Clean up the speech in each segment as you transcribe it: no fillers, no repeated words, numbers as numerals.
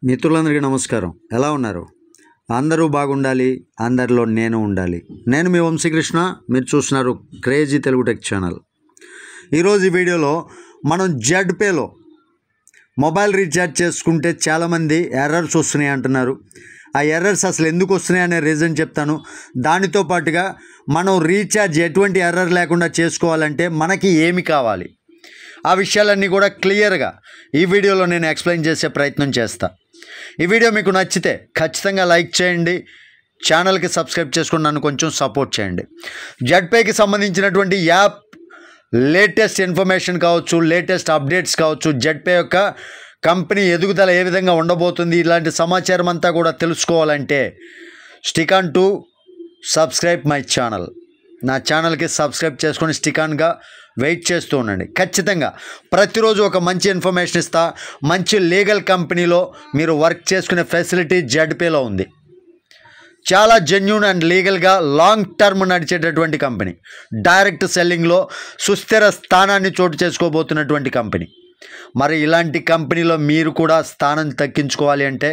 మిత్రులందరికీ నమస్కారం. ఎలా ఉన్నారు? అందరూ బాగుండాలి, అందరిలో నేను ఉండాలి. నేను మీ వంశీకృష్ణ, మీరు చూస్తున్నారు క్రేజీ తెలుగు టెక్ ఛానల్. ఈరోజు ఈ వీడియోలో మనం జెడ్పేలో మొబైల్ రీఛార్జ్ చేసుకుంటే చాలామంది ఎర్రర్స్ వస్తున్నాయి అంటున్నారు. ఆ ఎర్రర్స్ అసలు ఎందుకు వస్తున్నాయి అనే రీజన్ చెప్తాను. దానితో పాటుగా మనం రీఛార్జ్ ఎటువంటి ఎర్రర్ లేకుండా చేసుకోవాలంటే మనకి ఏమి కావాలి, ఆ విషయాలన్నీ కూడా క్లియర్గా ఈ వీడియోలో నేను ఎక్స్ప్లెయిన్ చేసే ప్రయత్నం చేస్తా. ఈ వీడియో మీకు నచ్చితే ఖచ్చితంగా లైక్ చేయండి, ఛానల్కి సబ్స్క్రైబ్ చేసుకుని నన్ను కొంచెం సపోర్ట్ చేయండి. జెడ్పేకి సంబంధించినటువంటి యాప్ లేటెస్ట్ ఇన్ఫర్మేషన్ కావచ్చు, లేటెస్ట్ అప్డేట్స్ కావచ్చు, జెడ్పే యొక్క కంపెనీ ఎదుగుదల ఏ విధంగా ఉండబోతుంది, ఇలాంటి సమాచారం అంతా కూడా తెలుసుకోవాలంటే stick on to subscribe my channel. నా ఛానల్కి సబ్స్క్రైబ్ చేసుకొని స్టిక్ ఆన్గా వెయిట్ చేస్తూ ఉండండి. ఖచ్చితంగా ప్రతిరోజు ఒక మంచి ఇన్ఫర్మేషన్ ఇస్తా. మంచి లీగల్ కంపెనీలో మీరు వర్క్ చేసుకునే ఫెసిలిటీ జెడ్పేలో ఉంది. చాలా జెన్యూన్ అండ్ లీగల్గా లాంగ్ టర్మ్ నడిచేటటువంటి కంపెనీ. డైరెక్ట్ సెల్లింగ్లో సుస్థిర స్థానాన్ని చోటు చేసుకోబోతున్నటువంటి కంపెనీ. మరి ఇలాంటి కంపెనీలో మీరు కూడా స్థానం దక్కించుకోవాలి అంటే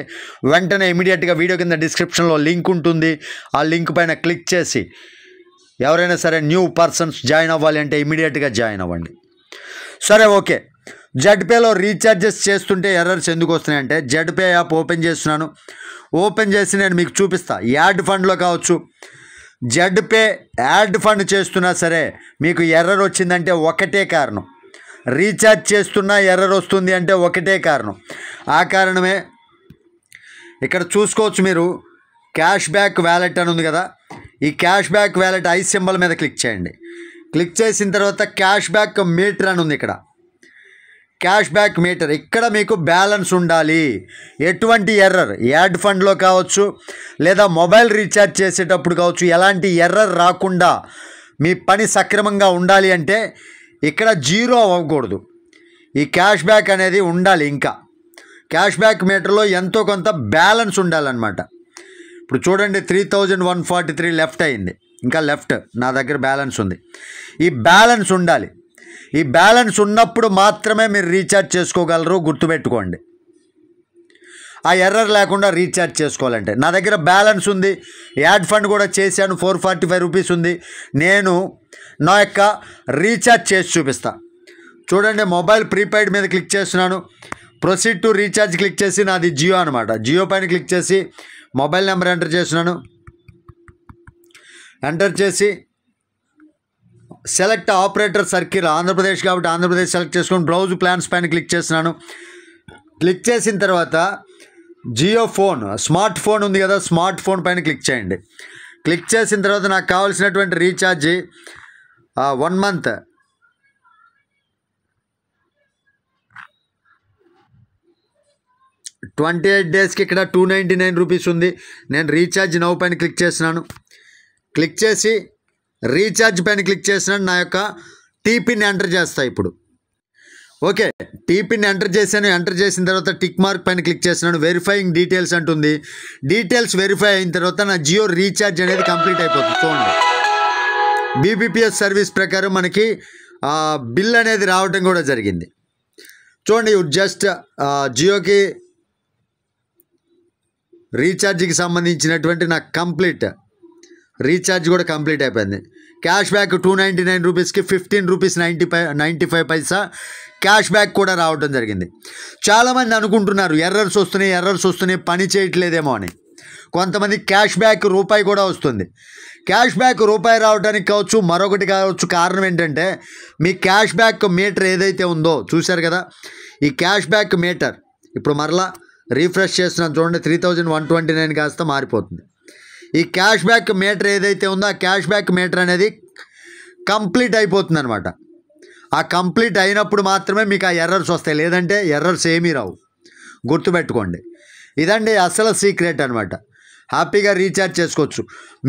వెంటనే ఇమీడియట్గా వీడియో కింద డిస్క్రిప్షన్లో లింక్ ఉంటుంది. ఆ లింక్ పైన క్లిక్ చేసి ఎవరైనా సరే న్యూ పర్సన్స్ జాయిన్ అవ్వాలి అంటే ఇమీడియట్గా జాయిన్ అవ్వండి. సరే, ఓకే. జెడ్పేలో రీఛార్జెస్ చేస్తుంటే ఎర్రర్స్ ఎందుకు వస్తున్నాయంటే, జెడ్పే యాప్ ఓపెన్ చేస్తున్నాను. ఓపెన్ చేసి నేను మీకు చూపిస్తా. యాడ్ ఫండ్లో కావచ్చు, జెడ్పే యాడ్ ఫండ్ చేస్తున్నా సరే మీకు ఎర్రర్ వచ్చిందంటే ఒకటే కారణం. రీఛార్జ్ చేస్తున్నా ఎర్రర్ వస్తుంది అంటే ఒకటే కారణం. ఆ కారణమే ఇక్కడ చూసుకోవచ్చు. మీరు క్యాష్ బ్యాక్ వ్యాలెట్ అని ఉంది కదా, ఈ cash back wallet i symbol మీద క్లిక్ చేయండి. క్లిక్ చేసిన తర్వాత క్యాష్ బ్యాక్ మీటర్ అని ఉంది. ఇక్కడ క్యాష్ బ్యాక్ మీటర్, ఇక్కడ మీకు బ్యాలెన్స్ ఉండాలి. ఎటువంటి ఎర్రర్, యాడ్ ఫండ్లో కావచ్చు లేదా మొబైల్ రీఛార్జ్ చేసేటప్పుడు కావచ్చు, ఎలాంటి ఎర్రర్ రాకుండా మీ పని సక్రమంగా ఉండాలి అంటే ఇక్కడ జీరో అవ్వకూడదు. ఈ క్యాష్ బ్యాక్ అనేది ఉండాలి. ఇంకా క్యాష్ బ్యాక్ మీటర్లో ఎంతో కొంత బ్యాలెన్స్ ఉండాలన్నమాట. ఇప్పుడు చూడండి, 3143 లెఫ్ట్ అయింది, ఇంకా లెఫ్ట్ నా దగ్గర బ్యాలెన్స్ ఉంది. ఈ బ్యాలెన్స్ ఉండాలి. ఈ బ్యాలెన్స్ ఉన్నప్పుడు మాత్రమే మీరు రీఛార్జ్ చేసుకోగలరు, గుర్తుపెట్టుకోండి. ఆ ఎర్రర్ లేకుండా రీఛార్జ్ చేసుకోవాలంటే నా దగ్గర బ్యాలెన్స్ ఉంది. యాడ్ ఫండ్ కూడా చేశాను, 445 రూపీస్ ఉంది. నేను నా యొక్క రీఛార్జ్ చేసి చూపిస్తా. చూడండి, మొబైల్ ప్రీపెయిడ్ మీద క్లిక్ చేస్తున్నాను. ప్రొసీడ్ టు రీఛార్జ్ క్లిక్ చేసి, నాది జియో అనమాట. జియో పైన క్లిక్ చేసి మొబైల్ నెంబర్ ఎంటర్ చేస్తున్నాను. ఎంటర్ చేసి సెలెక్ట్ ఆపరేటర్ సర్కిల్, ఆంధ్రప్రదేశ్ కాబట్టి ఆంధ్రప్రదేశ్ సెలెక్ట్ చేసుకొని బ్రౌజ్ ప్లాన్స్ పైన క్లిక్ చేస్తున్నాను. క్లిక్ చేసిన తర్వాత జియో ఫోన్, స్మార్ట్ ఫోన్ ఉంది కదా, స్మార్ట్ ఫోన్ పైన క్లిక్ చేయండి. క్లిక్ చేసిన తర్వాత నాకు కావాల్సినటువంటి రీఛార్జ్ 1 మంత్ 28 డేస్కి ఇక్కడ 299 రూపీస్ ఉంది. నేను రీఛార్జ్ నౌ పైన క్లిక్ చేస్తున్నాను. క్లిక్ చేసి రీఛార్జ్ పైన క్లిక్ చేసినాను. నా యొక్క టీపిన్ ఎంటర్ చేస్తా ఇప్పుడు. ఓకే, టీపిన్ ఎంటర్ చేశాను. ఎంటర్ చేసిన తర్వాత టిక్ మార్క్ పైన క్లిక్ చేస్తున్నాను. వెరిఫైయింగ్ డీటెయిల్స్ అంటుంది. డీటెయిల్స్ వెరిఫై అయిన తర్వాత నా జియో రీఛార్జ్ అనేది కంప్లీట్ అయిపోతుంది. చూడండి, బీబీపీఎస్ సర్వీస్ ప్రకారం మనకి బిల్ అనేది రావటం కూడా జరిగింది. చూడండి, జస్ట్ జియోకి రీఛార్జ్కి సంబంధించినటువంటి నాకు కంప్లీట్ రీఛార్జ్ కూడా కంప్లీట్ అయిపోయింది. క్యాష్ బ్యాక్ 299 రూపీస్కి 15 రూపీస్ 95 పైసా క్యాష్ బ్యాక్ కూడా రావడం జరిగింది. చాలామంది అనుకుంటున్నారు ఎర్రర్స్ వస్తున్నాయి, పని చేయట్లేదేమో అని. కొంతమంది క్యాష్ బ్యాక్ రూపాయి కూడా వస్తుంది. క్యాష్ బ్యాక్ రూపాయి రావడానికి కావచ్చు, మరొకటి కావచ్చు. కారణం ఏంటంటే మీ క్యాష్ బ్యాక్ మీటర్ ఏదైతే ఉందో చూశారు కదా, ఈ క్యాష్ బ్యాక్ మీటర్ ఇప్పుడు మరలా రీఫ్రెష్ చేస్తున్నాను. చూడండి, 3129 కాస్త మారిపోతుంది. ఈ క్యాష్ బ్యాక్ మీటర్ ఏదైతే ఉందో ఆ క్యాష్ బ్యాక్ మీటర్ అనేది కంప్లీట్ అయిపోతుంది అనమాట. ఆ కంప్లీట్ అయినప్పుడు మాత్రమే మీకు ఆ ఎర్రర్స్ వస్తాయి, లేదంటే ఎర్రర్స్ ఏమీ రావు, గుర్తుపెట్టుకోండి. ఇదండి అసలు సీక్రెట్ అనమాట. హ్యాపీగా రీఛార్జ్ చేసుకోవచ్చు.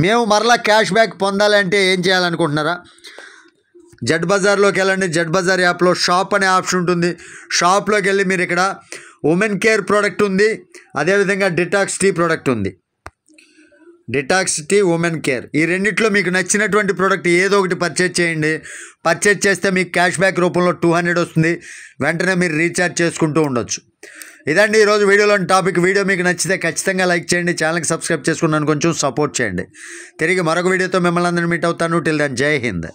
మేము మరలా క్యాష్ బ్యాక్ పొందాలంటే ఏం చేయాలనుకుంటున్నారా? జెడ్ బజార్లోకి వెళ్ళండి. జెడ్ బజార్ యాప్లో షాప్ అనే ఆప్షన్ ఉంటుంది. షాప్లోకి వెళ్ళి మీరు ఇక్కడ ఉమెన్ కేర్ ప్రోడక్ట్ ఉంది, అదేవిధంగా డిటాక్స్ టీ ప్రోడక్ట్ ఉంది. డిటాక్స్ టీ, ఉమెన్ కేర్, ఈ రెండిట్లో మీకు నచ్చినటువంటి ప్రోడక్ట్ ఏదో ఒకటి పర్చేజ్ చేయండి. పర్చేజ్ చేస్తే మీకు క్యాష్ బ్యాక్ రూపంలో 200 వస్తుంది. వెంటనే మీరు రీఛార్జ్ చేసుకుంటూ ఉండొచ్చు. ఇదండి ఈరోజు వీడియోలోని టాపిక్. వీడియో మీకు నచ్చితే ఖచ్చితంగా లైక్ చేయండి, ఛానల్కి సబ్స్క్రైబ్ చేసుకుని నన్ను కొంచెం సపోర్ట్ చేయండి. తిరిగి మరొక వీడియోతో మిమ్మల్ని అందరినీ మీట్ అవుతాను. టిల్ దెన్ జై హింద్.